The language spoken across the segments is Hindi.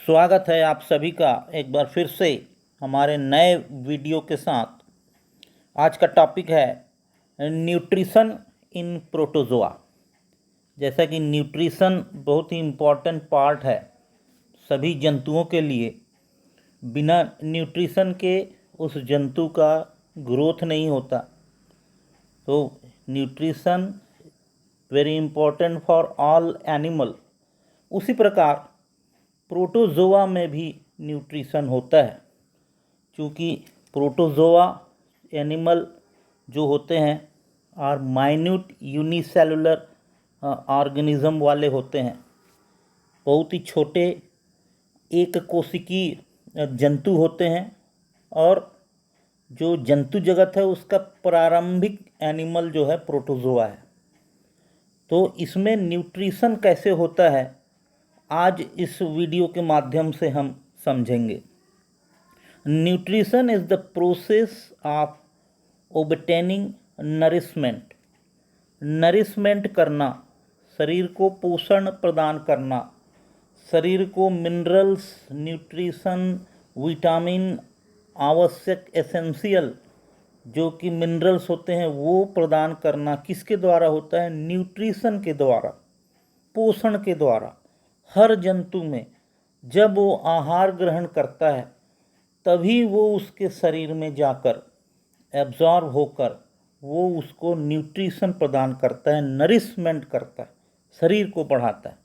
स्वागत है आप सभी का एक बार फिर से हमारे नए वीडियो के साथ। आज का टॉपिक है न्यूट्रिशन इन प्रोटोजोआ। जैसा कि न्यूट्रिशन बहुत ही इम्पोर्टेंट पार्ट है सभी जंतुओं के लिए। बिना न्यूट्रिशन के उस जंतु का ग्रोथ नहीं होता। तो nutrition very important for all animal. उसी प्रकार प्रोटोजोआ में भी न्यूट्रिशन होता है, क्योंकि प्रोटोजोआ एनिमल जो होते हैं और माइन्यूट यूनिसेलुलर ऑर्गेनिज्म वाले होते हैं। बहुत ही छोटे एक कोशिकीय जंतु होते हैं और जो जंतु जगत है उसका प्रारंभिक एनिमल जो है प्रोटोजोआ है। तो इसमें न्यूट्रिशन कैसे होता है आज इस वीडियो के माध्यम से हम समझेंगे। Nutrition is the process of obtaining nourishment. Nourishment करना, शरीर को पोषण प्रदान करना, शरीर को मिनरल्स, न्यूट्रिशन, विटामिन आवश्यक एसेंशियल जो कि मिनरल्स होते हैं वो प्रदान करना किसके द्वारा होता है? न्यूट्रिशन के द्वारा, पोषण के द्वारा। हर जंतु में जब वो आहार ग्रहण करता है तभी वो उसके शरीर में जाकर एब्जॉर्ब होकर वो उसको न्यूट्रिशन प्रदान करता है, नरिशमेंट करता है, शरीर को बढ़ाता है।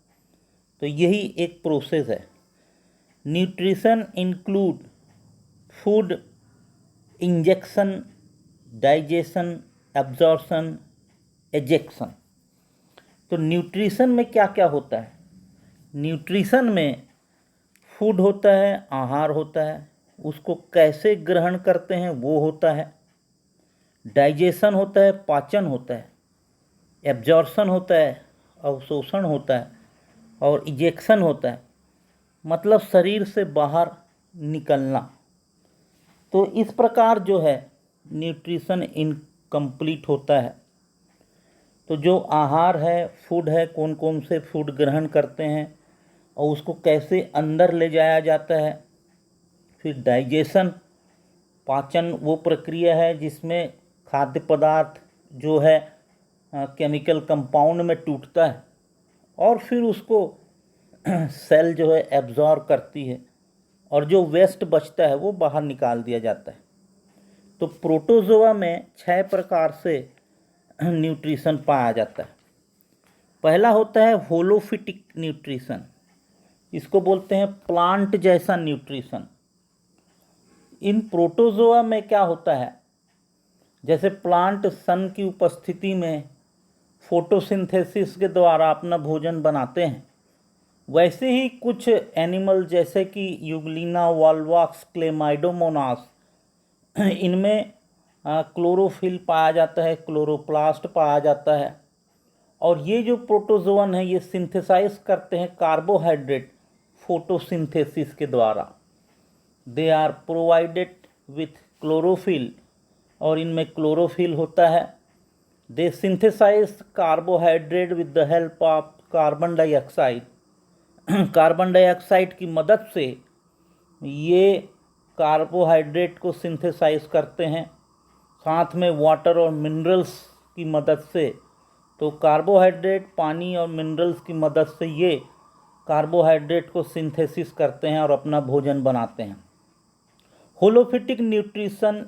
तो यही एक प्रोसेस है। Nutrition include food, ingestion, digestion, absorption, egestion. तो न्यूट्रिशन में क्या क्या होता है? न्यूट्रिशन में फूड होता है, आहार होता है, उसको कैसे ग्रहण करते हैं वो होता है। डाइजेशन होता है, पाचन होता है। एब्जॉर्प्शन होता है, अवशोषण होता है। और इजेक्शन होता है, मतलब शरीर से बाहर निकलना। तो इस प्रकार जो है न्यूट्रिशन इनकम्प्लीट होता है। तो जो आहार है, फूड है, कौन कौन से फूड ग्रहण करते हैं और उसको कैसे अंदर ले जाया जाता है। फिर डाइजेशन, पाचन वो प्रक्रिया है जिसमें खाद्य पदार्थ जो है केमिकल कंपाउंड में टूटता है और फिर उसको सेल जो है एब्जॉर्ब करती है और जो वेस्ट बचता है वो बाहर निकाल दिया जाता है। तो प्रोटोजोआ में 6 प्रकार से न्यूट्रिशन पाया जाता है। पहला होता है होलोफिटिक न्यूट्रिशन। इसको बोलते हैं प्लांट जैसा न्यूट्रिशन। इन प्रोटोजोआ में क्या होता है, जैसे प्लांट सन की उपस्थिति में फोटोसिंथेसिस के द्वारा अपना भोजन बनाते हैं, वैसे ही कुछ एनिमल जैसे कि यूग्लिना, वॉल्वॉक्स, क्लेमाइडोमोनास, इनमें क्लोरोफिल पाया जाता है, क्लोरोप्लास्ट पाया जाता है। और ये जो प्रोटोजोअन है ये सिंथेसाइज करते हैं कार्बोहाइड्रेट फोटोसिंथेसिस के द्वारा। They are provided with chlorophyll और इनमें क्लोरोफिल होता है। They synthesize carbohydrate with the help of carbon dioxide. Carbon dioxide की मदद से ये कार्बोहाइड्रेट को सिंथेसाइज करते हैं, साथ में वाटर और मिनरल्स की मदद से। तो कार्बोहाइड्रेट, पानी और मिनरल्स की मदद से ये कार्बोहाइड्रेट को सिंथेसिस करते हैं और अपना भोजन बनाते हैं। होलोफिटिक न्यूट्रिशन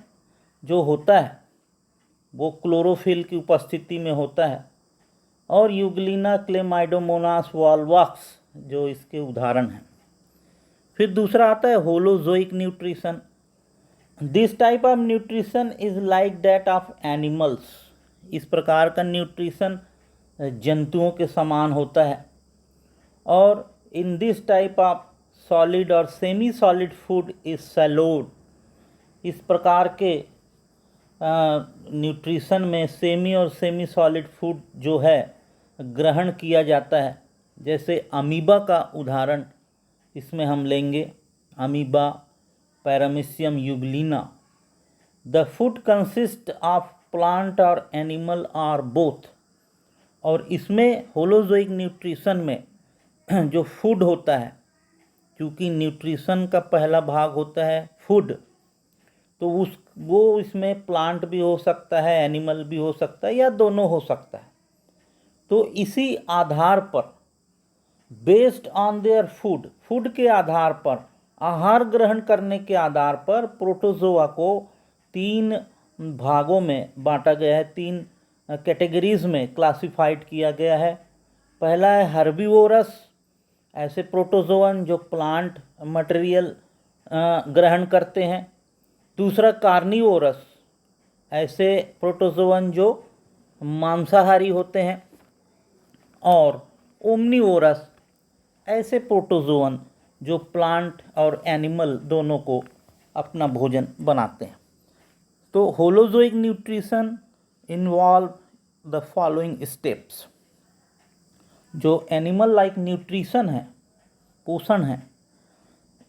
जो होता है वो क्लोरोफिल की उपस्थिति में होता है और यूग्लिना, क्लेमाइडोमोनास, वॉल्वॉक्स जो इसके उदाहरण हैं। फिर दूसरा आता है holozoic nutrition. This type of nutrition is like that of animals. इस प्रकार का न्यूट्रिशन जंतुओं के समान होता है। और in this type of solid और सेमी सॉलिड फूड इज सैलोड। इस प्रकार के न्यूट्रिशन में सेमी और सेमी सॉलिड फूड जो है ग्रहण किया जाता है। जैसे अमीबा का उदाहरण इसमें हम लेंगे, amoeba, paramecium Euglena. The food consist of plant और एनिमल आर बोथ। और इसमें होलोजोइक न्यूट्रिशन में जो फूड होता है क्योंकि न्यूट्रिशन का पहला भाग होता है फूड, तो वो इसमें प्लांट भी हो सकता है, एनिमल भी हो सकता है, या दोनों हो सकता है। तो इसी आधार पर, बेस्ड ऑन देयर फूड के आधार पर, आहार ग्रहण करने के आधार पर प्रोटोजोआ को 3 भागों में बांटा गया है, 3 कैटेगरीज में क्लासिफाइड किया गया है। पहला है हर्बीवोरस, ऐसे प्रोटोजोअन जो प्लांट मटेरियल ग्रहण करते हैं। दूसरा कार्निवोरस, ऐसे प्रोटोजोअन जो मांसाहारी होते हैं। और ओमनीवोरस, ऐसे प्रोटोजोअन जो प्लांट और एनिमल दोनों को अपना भोजन बनाते हैं। तो holozoic nutrition involve the following steps. जो एनिमल लाइक न्यूट्रिशन है, पोषण है,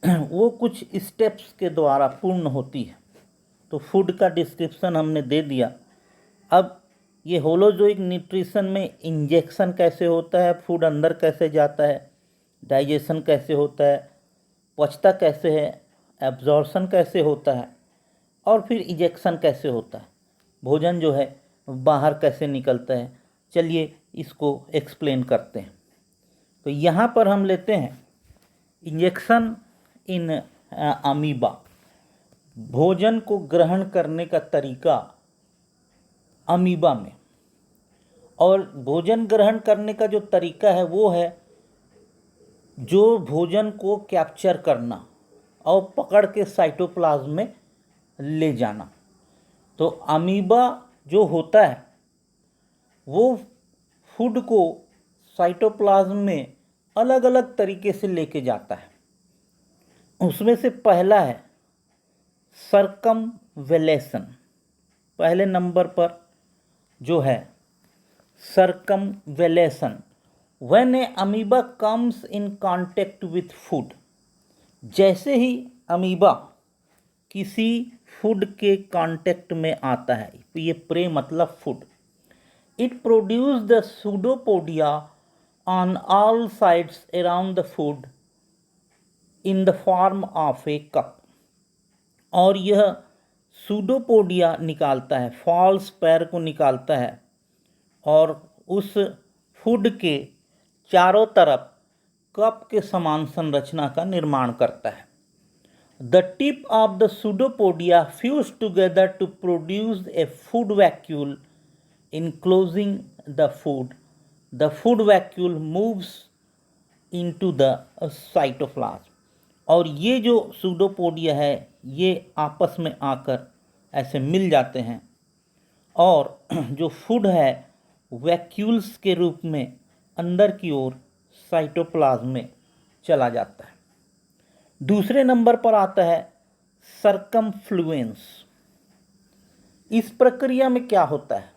वो कुछ स्टेप्स के द्वारा पूर्ण होती है। तो फूड का डिस्क्रिप्शन हमने दे दिया। अब ये होलोजोइक न्यूट्रिशन में इंजेक्शन कैसे होता है, फूड अंदर कैसे जाता है, डाइजेशन कैसे होता है, पचता कैसे है, एब्जॉर्प्शन कैसे होता है, और फिर इजेक्शन कैसे होता है, भोजन जो है बाहर कैसे निकलता है। चलिए इसको एक्सप्लेन करते हैं। तो यहाँ पर हम लेते हैं इंजेक्शन इन अमीबा। भोजन को ग्रहण करने का तरीका अमीबा में, और भोजन ग्रहण करने का जो तरीका है वो है जो भोजन को कैप्चर करना और पकड़ के साइटोप्लाज्म में ले जाना। तो अमीबा जो होता है वो फूड को साइटोप्लाज्म में अलग अलग तरीके से लेके जाता है। उसमें से पहला है सर्कमवेलेशन। पहले नंबर पर जो है circumvallation, when a amoeba comes in contact with food. जैसे ही अमीबा किसी फूड के कांटेक्ट में आता है, ये प्रे मतलब food, it produce the pseudopodia on all sides around the food in the form of a cup. और यह सूडोपोडिया निकालता है, फॉल्स पैर को निकालता है और उस फूड के चारों तरफ कप के समान संरचना का निर्माण करता है। The tip of the pseudopodia fuse together to produce a food vacuole enclosing the food. The food vacuole moves into the cytoplasm। और ये जो सूडोपोडिया है ये आपस में आकर ऐसे मिल जाते हैं और जो फूड है वैक्यूल्स के रूप में अंदर की ओर साइटोप्लाज्म में चला जाता है। दूसरे नंबर पर आता है सर्कमफ्लुएंस। इस प्रक्रिया में क्या होता है?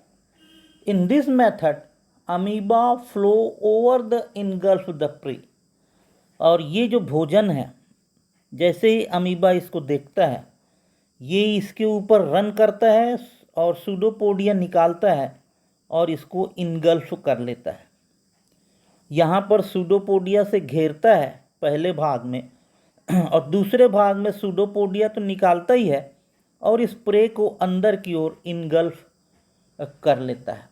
In this method, amoeba flow over the engulfed the prey। और ये जो भोजन है, जैसे ही अमीबा इसको देखता है ये इसके ऊपर रन करता है और सूडोपोडिया निकालता है और इसको इनगल्फ कर लेता है। यहाँ पर सूडोपोडिया से घेरता है पहले भाग में और दूसरे भाग में सूडोपोडिया तो निकालता ही है और इस प्रे को अंदर की ओर इनगल्फ कर लेता है।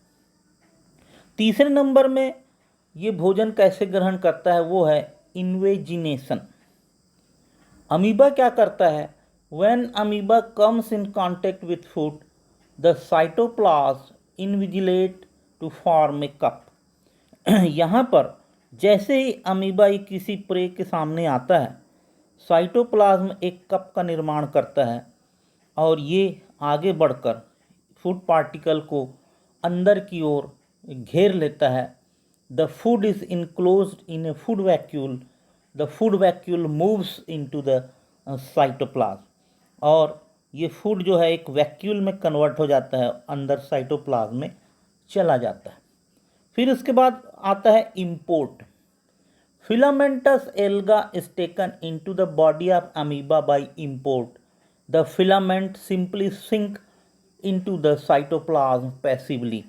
तीसरे नंबर में ये भोजन कैसे ग्रहण करता है वो है इन्वेजिनेशन। अमीबा क्या करता है? When amoeba comes in contact with food the cytoplasm invaginate to form a cup. यहाँ पर जैसे ही अमीबा किसी प्रे के सामने आता है साइटोप्लाज्म एक कप का निर्माण करता है और ये आगे बढ़कर फूड पार्टिकल को अंदर की ओर घेर लेता है। The food is enclosed in A food vacuole. The food vacuole moves into the cytoplasm और ये फूड जो है एक वैक्यूल में कन्वर्ट हो जाता है, अंदर साइटोप्लाज्म में चला जाता है। फिर उसके बाद आता है import. Filamentous alga is taken into the body of amoeba by import. The filament simply sink into the cytoplasm passively.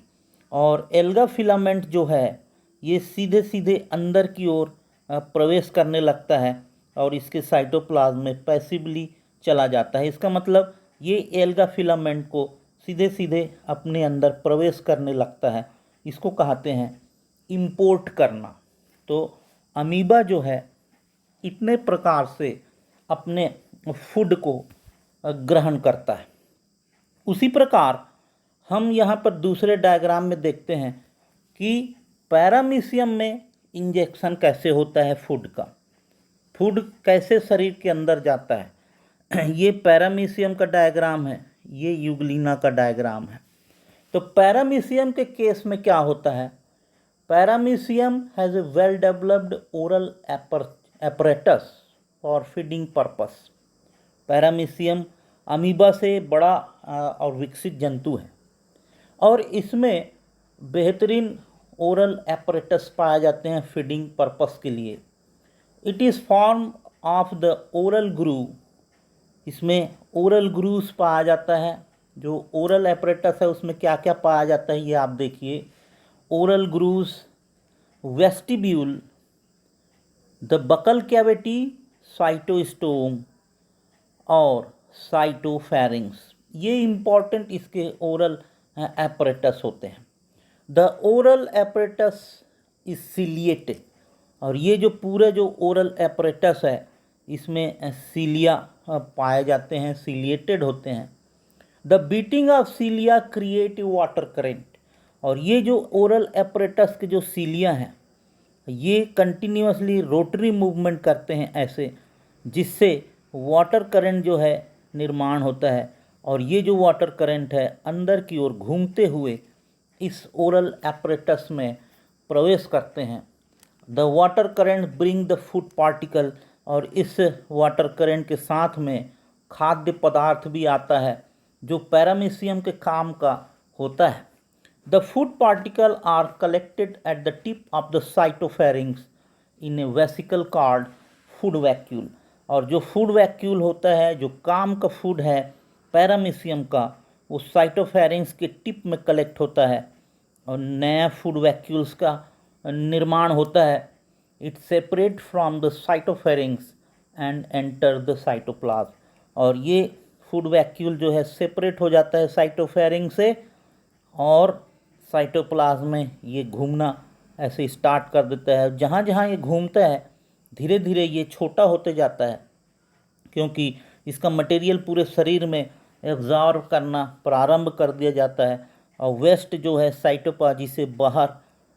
और एल्गा फिलामेंट जो है ये सीधे सीधे अंदर की ओर प्रवेश करने लगता है और इसके साइटोप्लाज्म में पैसिवली चला जाता है। इसका मतलब ये एल्गा फिलामेंट को सीधे सीधे अपने अंदर प्रवेश करने लगता है। इसको कहते हैं इंपोर्ट करना। तो अमीबा जो है इतने प्रकार से अपने फूड को ग्रहण करता है। उसी प्रकार हम यहाँ पर दूसरे डायग्राम में देखते हैं कि पैरामीशियम में इंजेक्शन कैसे होता है फूड का, फूड कैसे शरीर के अंदर जाता है। ये पैरामीशियम का डायग्राम है, ये यूग्लिना का डायग्राम है। तो पैरामीशियम के केस में क्या होता है, paramecium has a well developed oral apparatus for feeding purpose. Paramecium amoeba से बड़ा और विकसित जंतु है और इसमें बेहतरीन ओरल apparatus पाए जाते हैं फीडिंग पर्पस के लिए। It is form of the oral groove. इसमें ओरल ग्रूव्स पाया जाता है। जो ओरल apparatus है उसमें क्या क्या पाया जाता है ये आप देखिए, oral grooves, vestibule, the buccal cavity, cytostome और साइटोफेरिंग्स, ये इम्पॉर्टेंट इसके ओरल apparatus होते हैं। The oral apparatus is ciliated, और ये जो पूरे जो ओरल apparatus है इसमें सीलिया पाए जाते हैं, सिलिएटेड होते हैं। The beating of सीलिया create water current, और ये जो ओरल apparatus के जो सीलिया हैं ये कंटिन्यूसली रोटरी मूवमेंट करते हैं ऐसे, जिससे वाटर करंट जो है निर्माण होता है, और ये जो वाटर करंट है अंदर की ओर घूमते हुए इस ओरल apparatus में प्रवेश करते हैं। The water current bring the food particle, और इस वाटर करंट के साथ में खाद्य पदार्थ भी आता है जो पैरामीशियम के काम का होता है। The food particle are collected at the tip of the cytopharynx in a vesicle called food vacuole, और जो फूड वैक्यूल होता है, जो काम का फूड है पैरामीशियम का, वो साइटोफेरिंग्स के टिप में कलेक्ट होता है और नया फूड वैक्यूल्स का निर्माण होता है। It separate from the cytopharynx and enter the cytoplasm, और ये फूड वैक्यूल जो है सेपरेट हो जाता है साइटोफेरिंग से, और साइटोप्लाज्म में ये घूमना ऐसे स्टार्ट कर देता है। जहाँ जहाँ ये घूमता है धीरे धीरे ये छोटा होते जाता है, क्योंकि इसका मटेरियल पूरे शरीर में एब्जॉर्ब करना प्रारंभ कर दिया जाता है और वेस्ट जो है साइटोप्लाजी से बाहर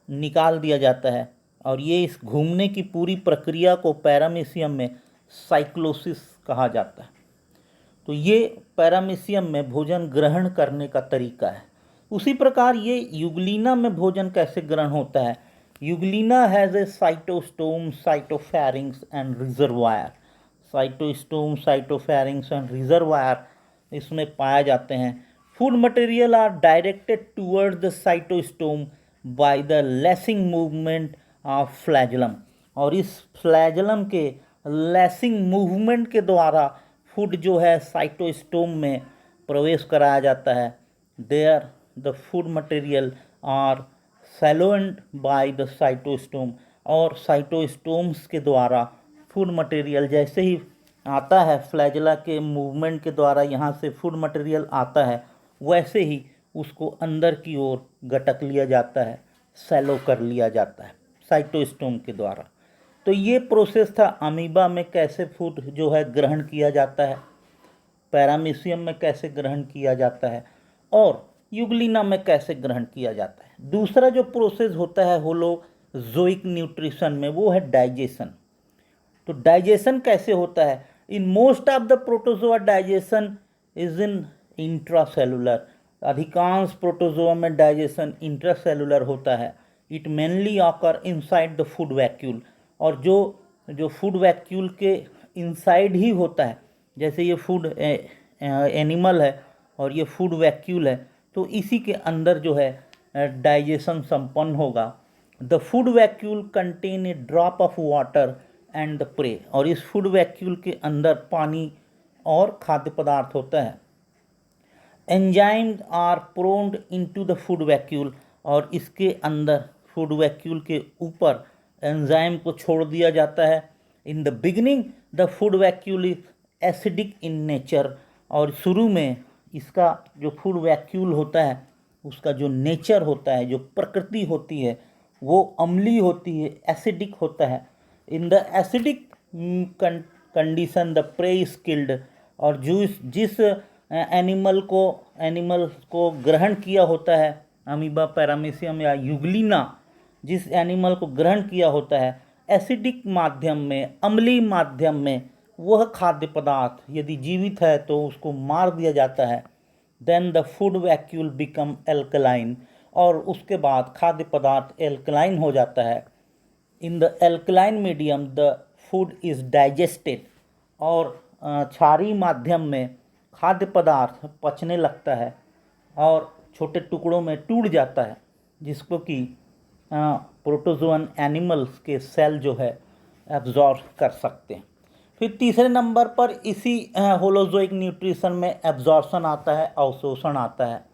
निकाल दिया जाता है। और ये इस घूमने की पूरी प्रक्रिया को पैरामीशियम में साइक्लोसिस कहा जाता है। तो ये पैरामीशियम में भोजन ग्रहण करने का तरीका है। उसी प्रकार ये यूग्लिना में भोजन कैसे ग्रहण होता है। Euglena has a cytostome, cytopharynx and reservoir. Cytostome, cytopharynx and reservoir इसमें पाए जाते हैं। Food material are directed toward the cytostome by the lashing movement of flagellum, और इस फ्लैजलम के लैसिंग मूवमेंट के द्वारा फूड जो है साइटोस्टोम में प्रवेश कराया जाता है। There the food material are swallowed by the cytostome, और साइटोस्टोम्स के द्वारा फूड मटेरियल जैसे ही आता है, फ्लैजला के मूवमेंट के द्वारा यहाँ से फूड मटेरियल आता है, वैसे ही उसको अंदर की ओर गटक लिया जाता है, सैलो कर लिया जाता है साइटोस्टोम के द्वारा। तो ये प्रोसेस था अमीबा में कैसे फूड जो है ग्रहण किया जाता है, पैरामीशियम में कैसे ग्रहण किया जाता है, और यूग्लिना में कैसे ग्रहण किया जाता है। दूसरा जो प्रोसेस होता है होलोजोइक न्यूट्रिशन में, वो है डाइजेशन। तो डाइजेशन कैसे होता है, in most of the protozoa digestion is in intracellular. अधिकांश प्रोटोजोआ में डाइजेशन इंट्रासेलुलर होता है। It mainly occur inside the food vacuole, और जो फूड वैक्यूल के इनसाइड ही होता है। जैसे ये फूड एनिमल है और ये फूड वैक्यूल है, तो इसी के अंदर जो है डाइजेशन संपन्न होगा। The food vacuole contain a drop of water and the prey, और इस फूड वैक्यूल के अंदर पानी और खाद्य पदार्थ होता है। Enzyme are poured into the food vacuole, और इसके अंदर फूड वैक्यूल के ऊपर एंजाइम को छोड़ दिया जाता है। In the beginning the food vacuole is acidic in nature, और शुरू में इसका जो फूड वैक्यूल होता है उसका जो नेचर होता है, जो प्रकृति होती है, वो अम्लीय होती है, एसिडिक होता है। In the acidic condition the prey is killed, और जिस एनिमल को ग्रहण किया होता है, अमीबा, पैरामीशियम या यूग्लिना, जिस एनिमल को ग्रहण किया होता है एसिडिक माध्यम में, अम्लीय माध्यम में, वह खाद्य पदार्थ यदि जीवित है तो उसको मार दिया जाता है। Then the food vacuole become alkaline, और उसके बाद खाद्य पदार्थ एल्कलाइन हो जाता है। In the alkaline medium the food is digested, और क्षारीय माध्यम में खाद्य पदार्थ पचने लगता है और छोटे टुकड़ों में टूट जाता है, जिसको कि प्रोटोजोअन एनिमल्स के सेल जो है एब्जॉर्ब कर सकते हैं। फिर तीसरे नंबर पर इसी होलोजोइक न्यूट्रिशन में एब्जॉर्प्शन आता है, अवशोषण आता है।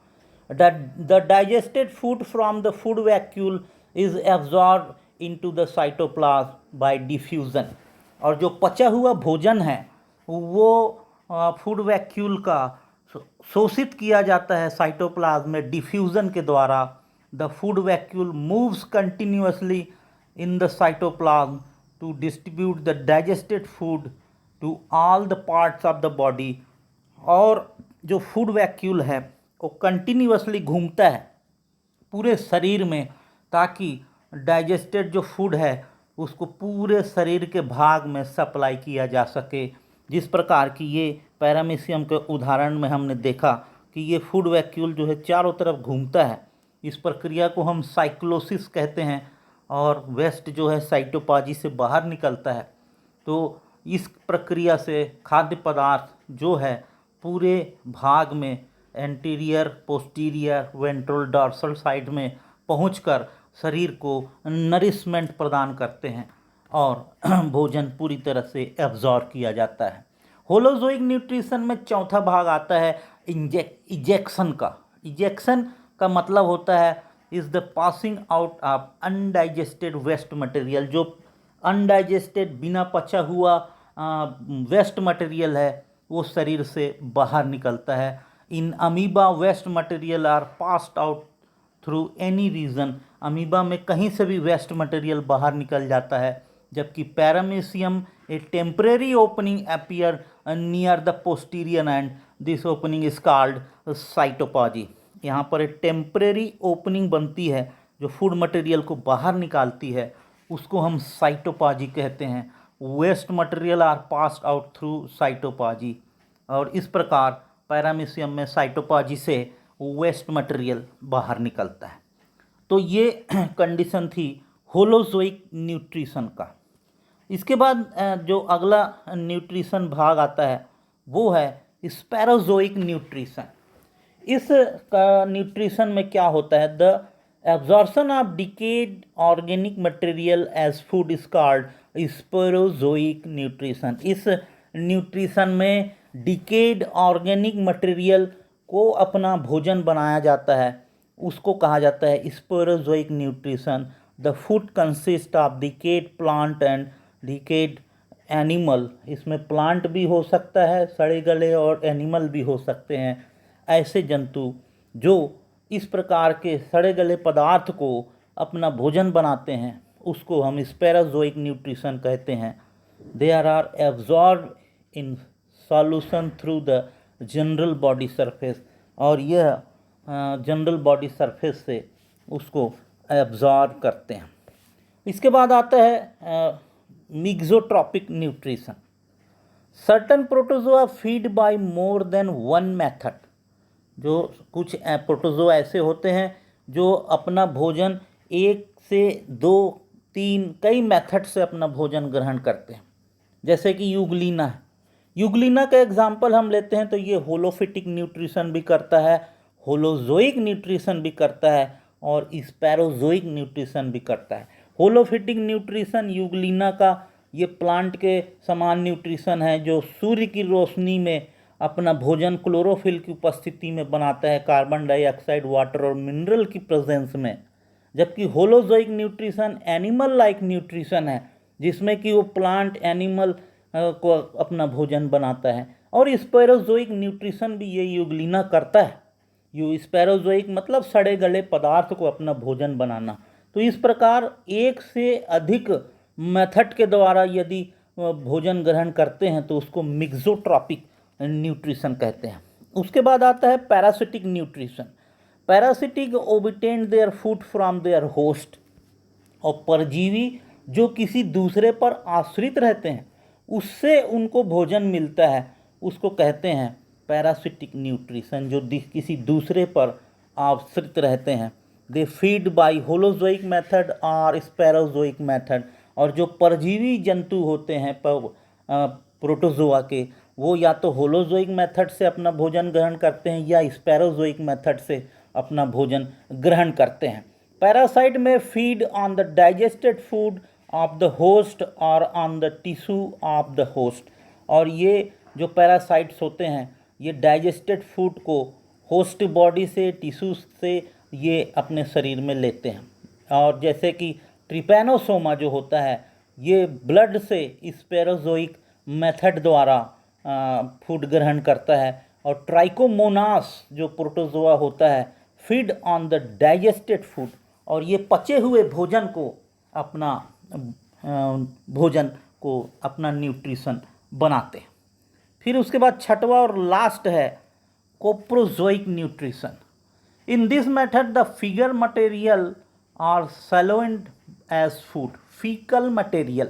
The digested food from the food vacuole is absorb into the cytoplasm bye diffusion, और जो पचा हुआ भोजन है वो फूड वैक्यूल का शोषित किया जाता है साइटोप्लाज्म में डिफ्यूजन के द्वारा। The food vacuole moves continuously in the cytoplasm to distribute the digested food to all the parts of the body, और जो फूड वैक्यूल है वो कंटिन्यूअसली घूमता है पूरे शरीर में, ताकि डाइजेस्टेड जो फूड है उसको पूरे शरीर के भाग में सप्लाई किया जा सके। जिस प्रकार की ये पैरामीशियम के उदाहरण में हमने देखा कि ये फूड वैक्यूल जो है चारों तरफ घूमता है। इस प्रक्रिया को हम साइक्लोसिस कहते हैं, और वेस्ट जो है साइटोपॉजी से बाहर निकलता है। तो इस प्रक्रिया से खाद्य पदार्थ जो है पूरे भाग में anterior, posterior, ventral, dorsal side में पहुंचकर शरीर को नरिशमेंट प्रदान करते हैं और भोजन पूरी तरह से एब्जॉर्ब किया जाता है। होलोजोइक न्यूट्रिशन में चौथा भाग आता है इजेक्शन का। इजेक्शन का मतलब होता है is the passing out of undigested waste material. जो अनडाइजेस्टेड, बिना पचा हुआ वेस्ट मटेरियल है वो शरीर से बाहर निकलता है। In amoeba waste material are passed out through any region. Amoeba में कहीं से भी वेस्ट मटेरियल बाहर निकल जाता है, जबकि paramecium a temporary opening appear near the posterior end this opening is called cytopyge. यहाँ पर एक टेम्परेरी ओपनिंग बनती है जो फूड मटेरियल को बाहर निकालती है, उसको हम साइटोपॉजी कहते हैं। Waste material are passed out through cytopyge, और इस प्रकार पैरामीशियम में साइटोपॉजी से वेस्ट मटेरियल बाहर निकलता है। तो ये कंडीशन थी होलोजोइक न्यूट्रिशन का। इसके बाद जो अगला न्यूट्रिशन भाग आता है वो है स्पैरोजोइक न्यूट्रिशन। इस न्यूट्रिशन में क्या होता है? The absorption of decayed organic material as food is called saprozoic nutrition. इस न्यूट्रिशन में डिकेड ऑर्गेनिक मटेरियल को अपना भोजन बनाया जाता है, उसको कहा जाता है saprozoic nutrition. The food consist of decayed plant and decayed animal. इसमें प्लांट भी हो सकता है सड़े गले, और एनिमल भी हो सकते हैं, ऐसे जंतु जो इस प्रकार के सड़े गले पदार्थ को अपना भोजन बनाते हैं, उसको हम स्पैरोजोइक न्यूट्रिशन कहते हैं। There are absorb in solution through the general body surface, और यह जनरल बॉडी सरफेस से उसको एब्जॉर्ब करते हैं। इसके बाद आता है mixotrophic nutrition. Certain protozoa feed by more than one method. जो कुछ प्रोटोजोआ ऐसे होते हैं जो अपना भोजन एक से दो, तीन, कई मेथड से अपना भोजन ग्रहण करते हैं, जैसे कि यूग्लिना है। यूग्लिना का एग्जाम्पल हम लेते हैं तो ये होलोफिटिक न्यूट्रिशन भी करता है, होलोजोइक न्यूट्रिशन भी करता है, और स्पैरोजोइक न्यूट्रिशन भी करता है। होलोफिटिक न्यूट्रिशन यूग्लिना का ये प्लांट के समान न्यूट्रिशन है जो सूर्य की रोशनी में अपना भोजन क्लोरोफिल की उपस्थिति में बनाता है, कार्बन डाइऑक्साइड, वाटर और मिनरल की प्रेजेंस में। जबकि holozoic nutrition animal like nutrition है, जिसमें कि वो प्लांट, एनिमल को अपना भोजन बनाता है। और स्पैरोजोइक न्यूट्रिशन भी ये यूग्लिना करता है। स्पैरोजोइक मतलब सड़े गले पदार्थ को अपना भोजन बनाना। तो इस प्रकार एक से अधिक मेथड के द्वारा यदि भोजन ग्रहण करते हैं तो उसको मिक्सोट्रॉपिक न्यूट्रिशन कहते हैं। उसके बाद आता है parasitic nutrition. Parasitic obtain their food from their host. और परजीवी जो किसी दूसरे पर आश्रित रहते हैं उससे उनको भोजन मिलता है, उसको कहते हैं पैरासिटिक न्यूट्रिशन। जो किसी दूसरे पर आश्रित रहते हैं, they feed by holozoic method और स्पैरोजोइक मेथड। और जो परजीवी जंतु होते हैं प्रोटोजोआ के, वो या तो होलोजोइक मेथड से अपना भोजन ग्रहण करते हैं या स्पैरोजोइक मेथड से अपना भोजन ग्रहण करते हैं। पैरासाइट में feed on the digested food of the host और on the tissue of the host. और ये जो पैरासाइट्स होते हैं ये डाइजेस्टेड फूड को होस्ट बॉडी से, टिश्यू से ये अपने शरीर में लेते हैं। और जैसे कि ट्रिपैनोसोमा जो होता है ये ब्लड से स्पैरोजोइक मेथड द्वारा फूड ग्रहण करता है। और ट्राइकोमोनास जो प्रोटोजोआ होता है feed on the digested food, और ये पचे हुए भोजन को अपना न्यूट्रिशन बनाते हैं। फिर उसके बाद छठवां और लास्ट है coprozoic nutrition. In this method the faecal material are swallowed as food. Faecal material,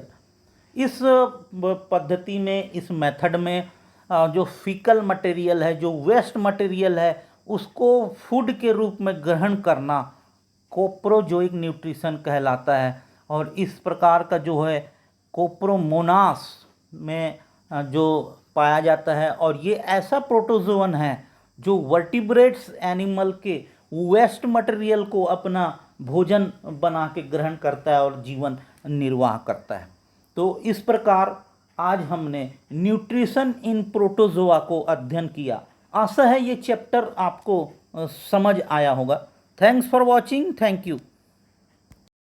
इस पद्धति में, इस मेथड में जो फीकल मटेरियल है, जो वेस्ट मटेरियल है, उसको फूड के रूप में ग्रहण करना कोप्रोजोइक न्यूट्रिशन कहलाता है। और इस प्रकार का जो है कोप्रोमोनास में जो पाया जाता है। और ये ऐसा प्रोटोजोवन है जो वर्टिब्रेट्स एनिमल के वेस्ट मटेरियल को अपना भोजन बना के ग्रहण करता है और जीवन निर्वाह करता है। तो इस प्रकार आज हमने न्यूट्रिशन इन प्रोटोजोआ को अध्ययन किया। आशा है ये चैप्टर आपको समझ आया होगा। Thanks for watching. Thank you.